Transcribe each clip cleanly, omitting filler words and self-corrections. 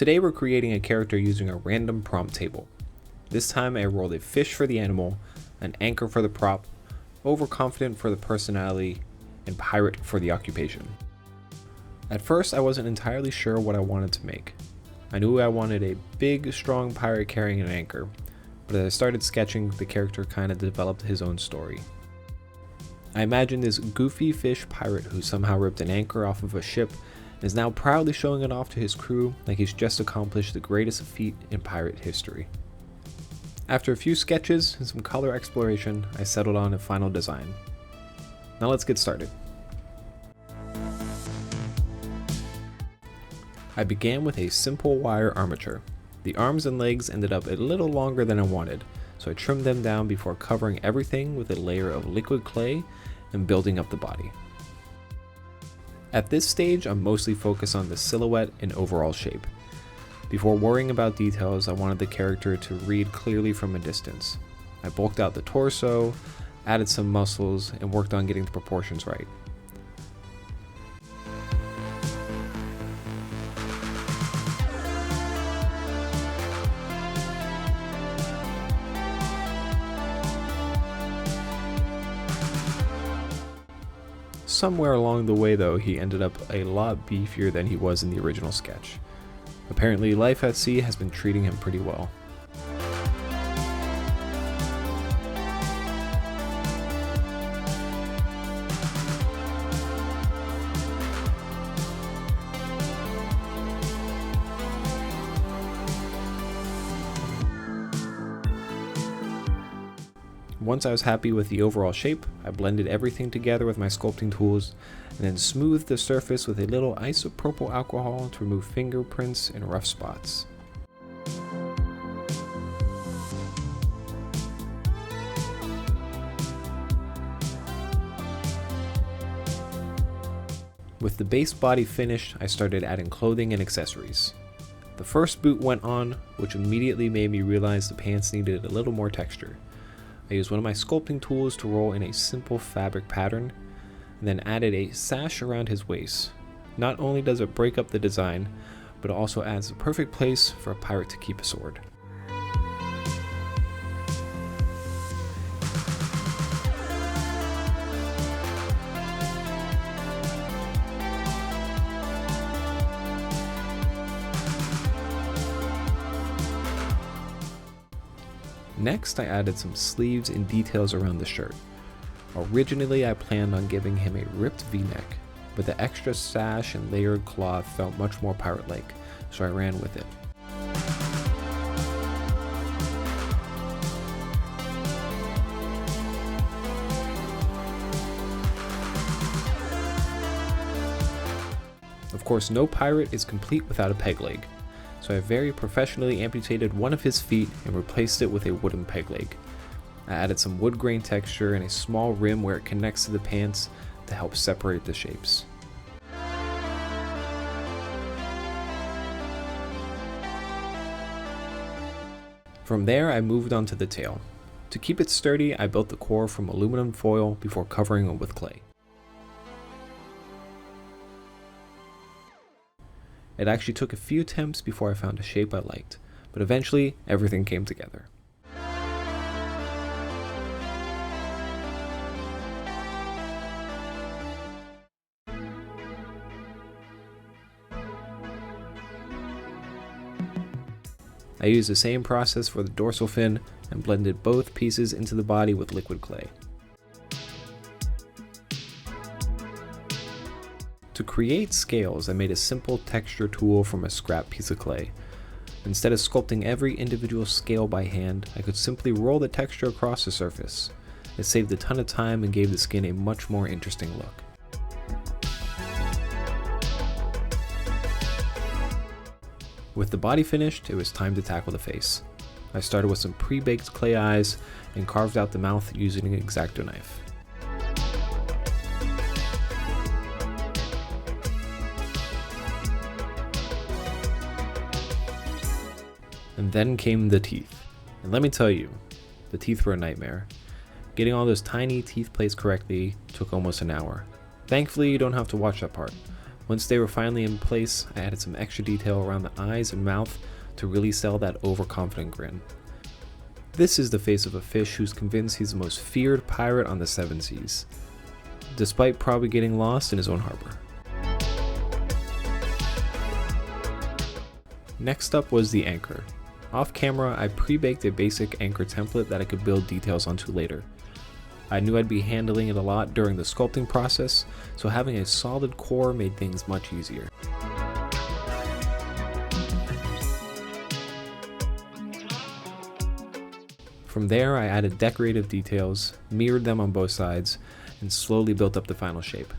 Today we're creating a character using a random prompt table. This time I rolled a fish for the animal, an anchor for the prop, overconfident for the personality, and pirate for the occupation. At first I wasn't entirely sure what I wanted to make. I knew I wanted a big, strong pirate carrying an anchor, but as I started sketching, the character kinda developed his own story. I imagined this goofy fish pirate who somehow ripped an anchor off of a ship and is now proudly showing it off to his crew like he's just accomplished the greatest feat in pirate history. After a few sketches and some color exploration, I settled on a final design. Now let's get started. I began with a simple wire armature. The arms and legs ended up a little longer than I wanted, so I trimmed them down before covering everything with a layer of liquid clay and building up the body. At this stage, I'm mostly focused on the silhouette and overall shape. Before worrying about details, I wanted the character to read clearly from a distance. I bulked out the torso, added some muscles, and worked on getting the proportions right. Somewhere along the way though, he ended up a lot beefier than he was in the original sketch. Apparently life at sea has been treating him pretty well. Once I was happy with the overall shape, I blended everything together with my sculpting tools and then smoothed the surface with a little isopropyl alcohol to remove fingerprints and rough spots. With the base body finished, I started adding clothing and accessories. The first boot went on, which immediately made me realize the pants needed a little more texture. I used one of my sculpting tools to roll in a simple fabric pattern, and then added a sash around his waist. Not only does it break up the design, but it also adds the perfect place for a pirate to keep a sword. Next, I added some sleeves and details around the shirt. Originally, I planned on giving him a ripped v-neck, but the extra sash and layered cloth felt much more pirate-like, so I ran with it. Of course, no pirate is complete without a peg leg, so I very professionally amputated one of his feet and replaced it with a wooden peg leg. I added some wood grain texture and a small rim where it connects to the pants to help separate the shapes. From there, I moved on to the tail. To keep it sturdy, I built the core from aluminum foil before covering it with clay. It actually took a few attempts before I found a shape I liked, but eventually everything came together. I used the same process for the dorsal fin and blended both pieces into the body with liquid clay. To create scales, I made a simple texture tool from a scrap piece of clay. Instead of sculpting every individual scale by hand, I could simply roll the texture across the surface. It saved a ton of time and gave the skin a much more interesting look. With the body finished, it was time to tackle the face. I started with some pre-baked clay eyes and carved out the mouth using an X-Acto knife. And then came the teeth. And let me tell you, the teeth were a nightmare. Getting all those tiny teeth placed correctly took almost an hour. Thankfully, you don't have to watch that part. Once they were finally in place, I added some extra detail around the eyes and mouth to really sell that overconfident grin. This is the face of a fish who's convinced he's the most feared pirate on the seven seas, despite probably getting lost in his own harbor. Next up was the anchor. Off camera, I pre-baked a basic anchor template that I could build details onto later. I knew I'd be handling it a lot during the sculpting process, so having a solid core made things much easier. From there, I added decorative details, mirrored them on both sides, and slowly built up the final shape.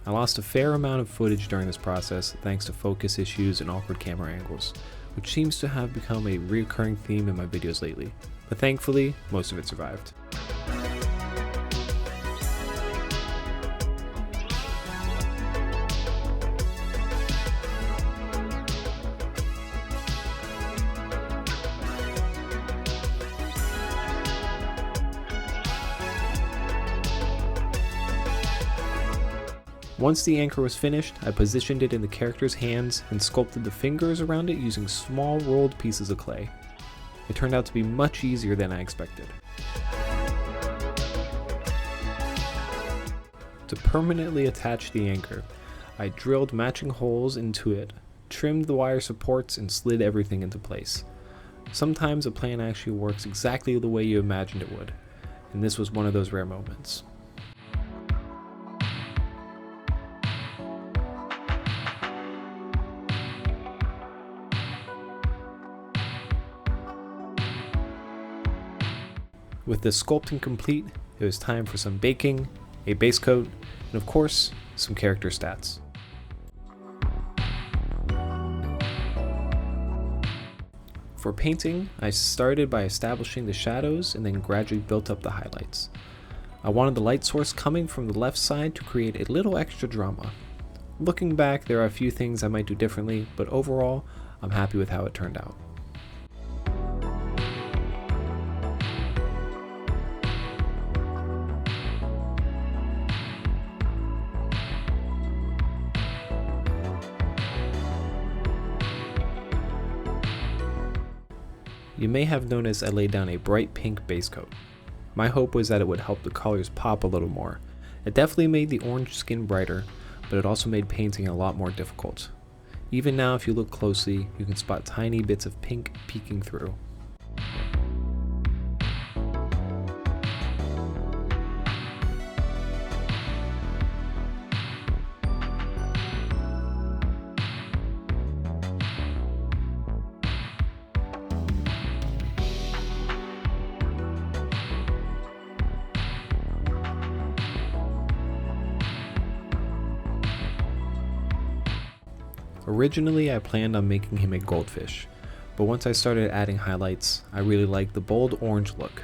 I lost a fair amount of footage during this process thanks to focus issues and awkward camera angles, which seems to have become a recurring theme in my videos lately, but thankfully, most of it survived. Once the anchor was finished, I positioned it in the character's hands and sculpted the fingers around it using small rolled pieces of clay. It turned out to be much easier than I expected. To permanently attach the anchor, I drilled matching holes into it, trimmed the wire supports, and slid everything into place. Sometimes a plan actually works exactly the way you imagined it would, and this was one of those rare moments. With the sculpting complete, it was time for some baking, a base coat, and of course, some character stats. For painting, I started by establishing the shadows and then gradually built up the highlights. I wanted the light source coming from the left side to create a little extra drama. Looking back, there are a few things I might do differently, but overall, I'm happy with how it turned out. You may have noticed I laid down a bright pink base coat. My hope was that it would help the colors pop a little more. It definitely made the orange skin brighter, but it also made painting a lot more difficult. Even now, if you look closely, you can spot tiny bits of pink peeking through. Originally, I planned on making him a goldfish, but once I started adding highlights, I really liked the bold orange look.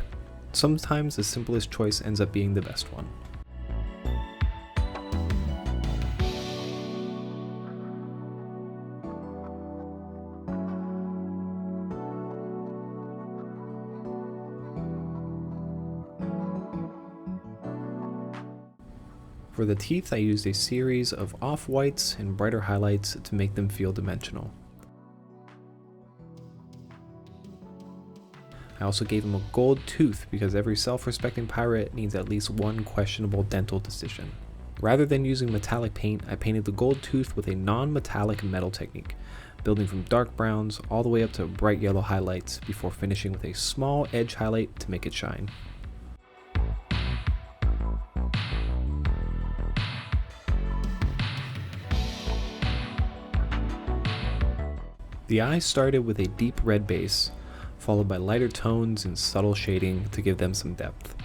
Sometimes the simplest choice ends up being the best one. For the teeth, I used a series of off-whites and brighter highlights to make them feel dimensional. I also gave him a gold tooth because every self-respecting pirate needs at least one questionable dental decision. Rather than using metallic paint, I painted the gold tooth with a non-metallic metal technique, building from dark browns all the way up to bright yellow highlights before finishing with a small edge highlight to make it shine. The eyes started with a deep red base, followed by lighter tones and subtle shading to give them some depth.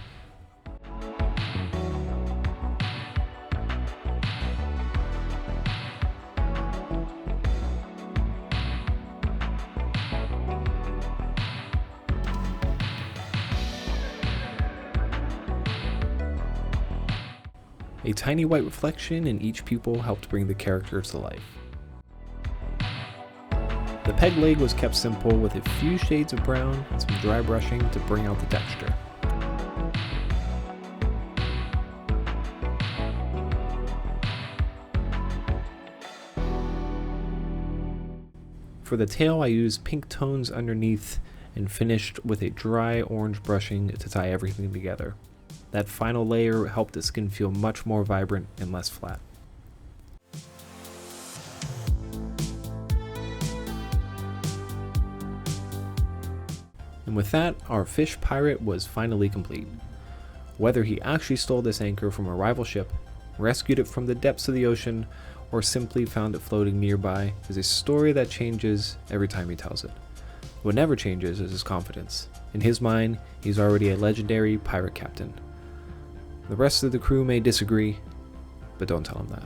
A tiny white reflection in each pupil helped bring the character to life. The peg leg was kept simple with a few shades of brown and some dry brushing to bring out the texture. For the tail, I used pink tones underneath and finished with a dry orange brushing to tie everything together. That final layer helped the skin feel much more vibrant and less flat. And with that, our fish pirate was finally complete. Whether he actually stole this anchor from a rival ship, rescued it from the depths of the ocean, or simply found it floating nearby is a story that changes every time he tells it. What never changes is his confidence. In his mind, he's already a legendary pirate captain. The rest of the crew may disagree, but don't tell him that.